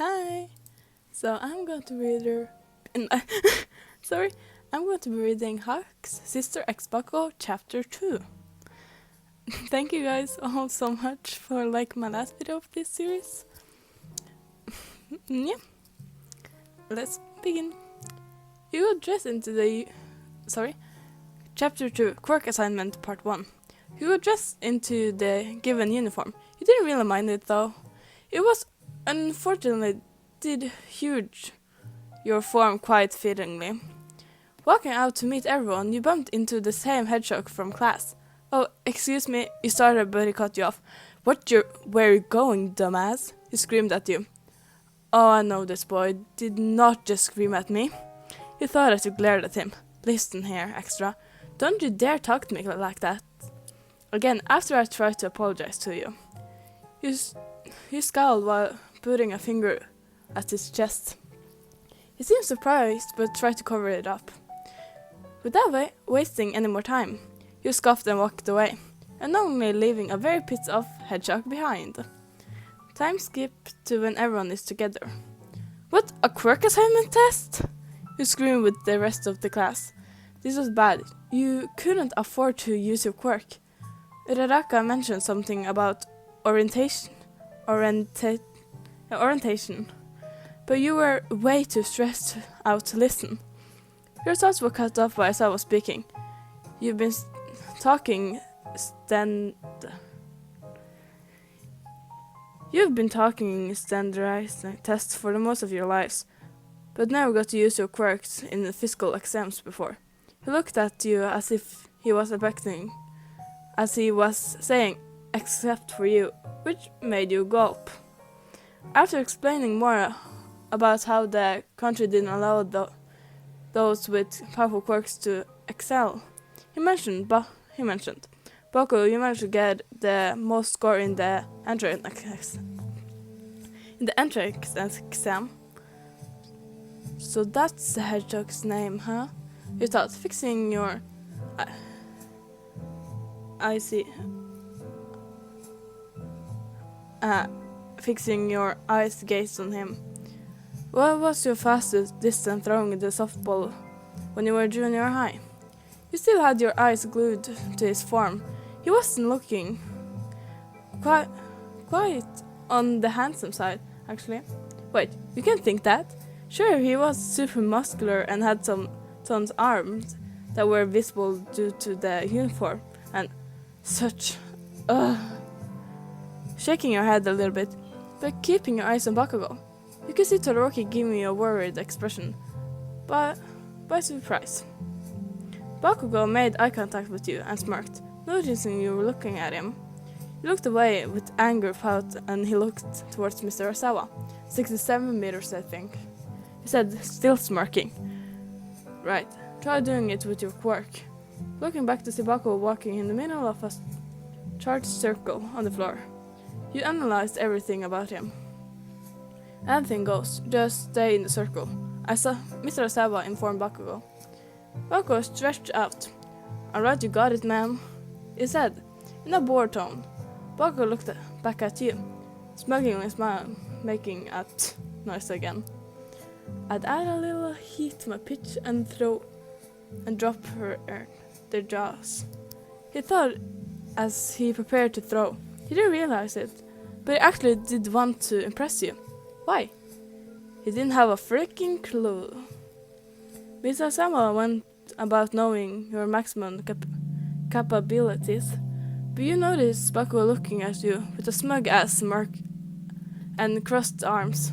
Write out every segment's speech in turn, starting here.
Hi. So I'm going to read her. Sorry, I'm going to be reading Huck's Sister X Buckle Chapter 2. Thank you guys all so much for my last video of this series. Yeah, let's begin. You got dressed into the Chapter 2, Quirk Assignment Part 1. You got dressed into the given uniform. You didn't really mind it though. It was unfortunately did huge your form quite fittingly. Walking out to meet everyone, you bumped into the same hedgehog from class. Oh, excuse me, you started but he cut you off. Where you going, dumbass? He screamed at you. Oh, I know this boy did not just scream at me. He thought as you glared at him. Listen here, extra. Don't you dare talk to me like that. Again, after I tried to apologize to you. You scowled while putting a finger at his chest. He seemed surprised, but tried to cover it up. Without wasting any more time, you scoffed and walked away, unknowingly leaving a very pissed off hedgehog behind. Time skipped to when everyone is together. What, a quirk assignment test? You screamed with the rest of the class. This was bad. You couldn't afford to use your quirk. Uraraka mentioned something about orientation, but you were way too stressed out to listen. Your thoughts were cut off while I was speaking. You've been talking standardized tests for the most of your lives, but never got to use your quirks in the physical exams before. He looked at you as if he was expecting, as he was saying, except for you, which made you gulp. After explaining more about how the country didn't allow those with powerful quirks to excel, he mentioned, Bakugou, you managed to get the most score in the entrance exam. So that's the hedgehog's name, huh? You thought, fixing your... I see. Fixing your eyes gazed on him. What was your fastest distance throwing the softball when you were junior high? You still had your eyes glued to his form. He wasn't looking quite on the handsome side, actually. Wait, you can't think that? Sure, he was super muscular and had some tons arms that were visible due to the uniform and such. Shaking your head a little bit, but keeping your eyes on Bakugou. You could see Todoroki giving you a worried expression, but by surprise. Bakugou made eye contact with you and smirked, noticing you were looking at him. You looked away with anger pout and he looked towards Mr. Osawa, 67 meters I think. He said, still smirking. Right, try doing it with your quirk. Looking back to see Bakugou walking in the middle of a charged circle on the floor. You analyzed everything about him. Anything goes, just stay in the circle. I saw Mr. Osawa informed Bakugou. Bakugou stretched out. Alright, you got it, man. He said, in a bored tone. Bakugou looked back at you, smugly smiling, making a noise again. I'd add a little heat to my pitch and drop their jaws. He thought as he prepared to throw. He didn't realize it, but he actually did want to impress you. Why? He didn't have a freaking clue. Mr. Osawa went about knowing your maximum capabilities, but you noticed Bakugou looking at you with a smug-ass smirk and crossed arms.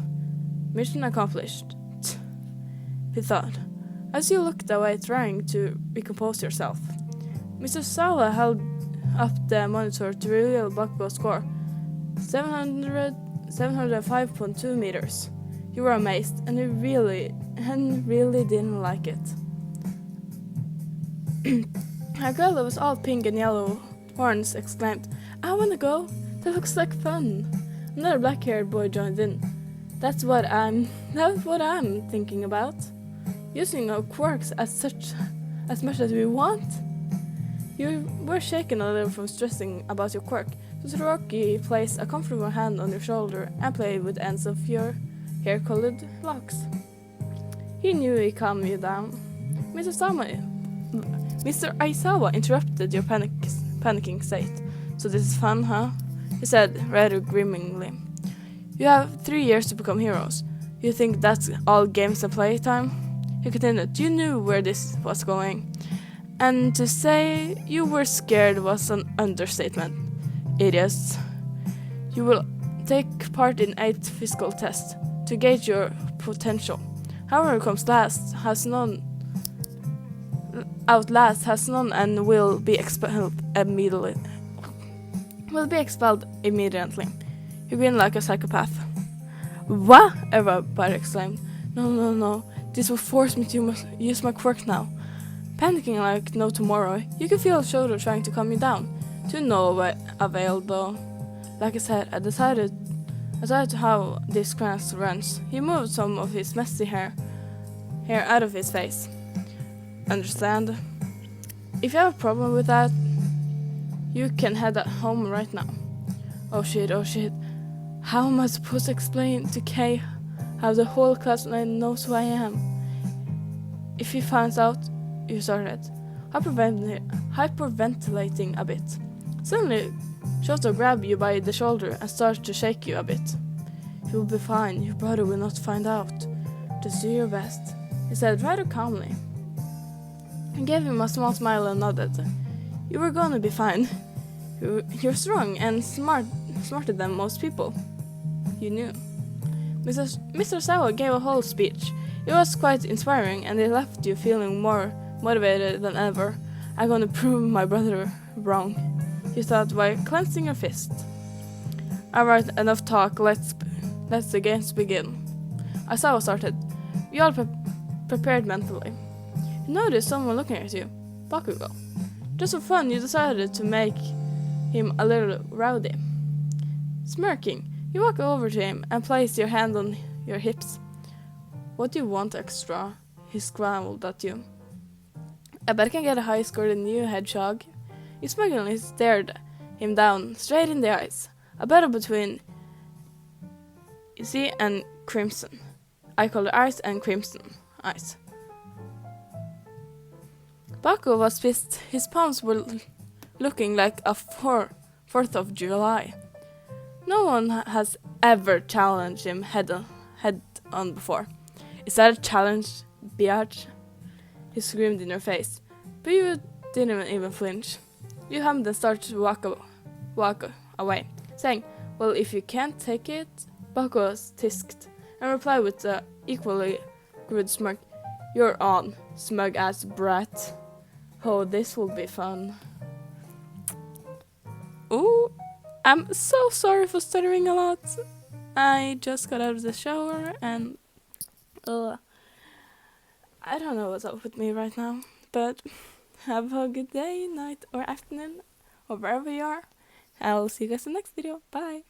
Mission accomplished, he thought, as you looked away trying to recompose yourself. Mr. Osawa held up the monitor to reveal Bakugou's score, 705.2 meters. You were amazed, and really didn't like it. A girl that was all pink and yellow horns exclaimed, I wanna go, that looks like fun. Another black-haired boy joined in. That's what I'm thinking about. Using our quirks as much as we want. You were shaken a little from stressing about your quirk, so Todoroki placed a comfortable hand on your shoulder and played with ends of your hair-colored locks. He knew he calmed you down. Mr. Aizawa interrupted your panicking state. So this is fun, huh? He said, rather grimmingly. You have 3 years to become heroes. You think that's all games and playtime? He continued, you knew where this was going. And to say you were scared was an understatement. Idiots. You will take part in 8 physical tests to gauge your potential. However comes last has none and will be expelled immediately. You grin like a psychopath. What? Everybody exclaimed. No. This will force me to use my quirk now. Panicking like no tomorrow, you can feel Shoto trying to calm you down. To no avail though. Like I said, I decided how this class runs. He moved some of his messy hair out of his face. Understand? If you have a problem with that, you can head home right now. Oh shit. How am I supposed to explain to Kay how the whole class knows who I am? If he finds out, you started hyperventilating a bit. Suddenly, Shoto grabbed you by the shoulder and started to shake you a bit. You'll be fine, your brother will not find out. Just do your best, he said rather calmly. I gave him a small smile and nodded. You were gonna be fine. You're strong and smarter than most people. You knew. Mr. Sawa gave a whole speech. It was quite inspiring and it left you feeling more motivated than ever. I'm gonna prove my brother wrong, you thought while clencing your fist. Alright, enough talk, let's the games begin. Aizawa started. We all prepared mentally. You noticed someone looking at you. Bakugou. Just for fun, you decided to make him a little rowdy. Smirking, you walk over to him and place your hand on your hips. What do you want extra? He scowled at you. I bet I can get a high score than you, hedgehog. You smugly stared him down, straight in the eyes. A battle between easy and crimson. I call it ice and crimson eyes. Bakugou was pissed. His palms were looking like a 4th of July. No one has ever challenged him head on before. Is that a challenge, biatch? He screamed in your face, but you didn't even flinch. You hummed and started to walk away, saying, well, if you can't take it, Bakugou tisked, and replied with an equally good smirk, you're on, smug-ass brat. Oh, this will be fun. Ooh, I'm so sorry for stuttering a lot. I just got out of the shower and I don't know what's up with me right now, but have a good day, night, or afternoon, or wherever you are. I'll see you guys in the next video. Bye!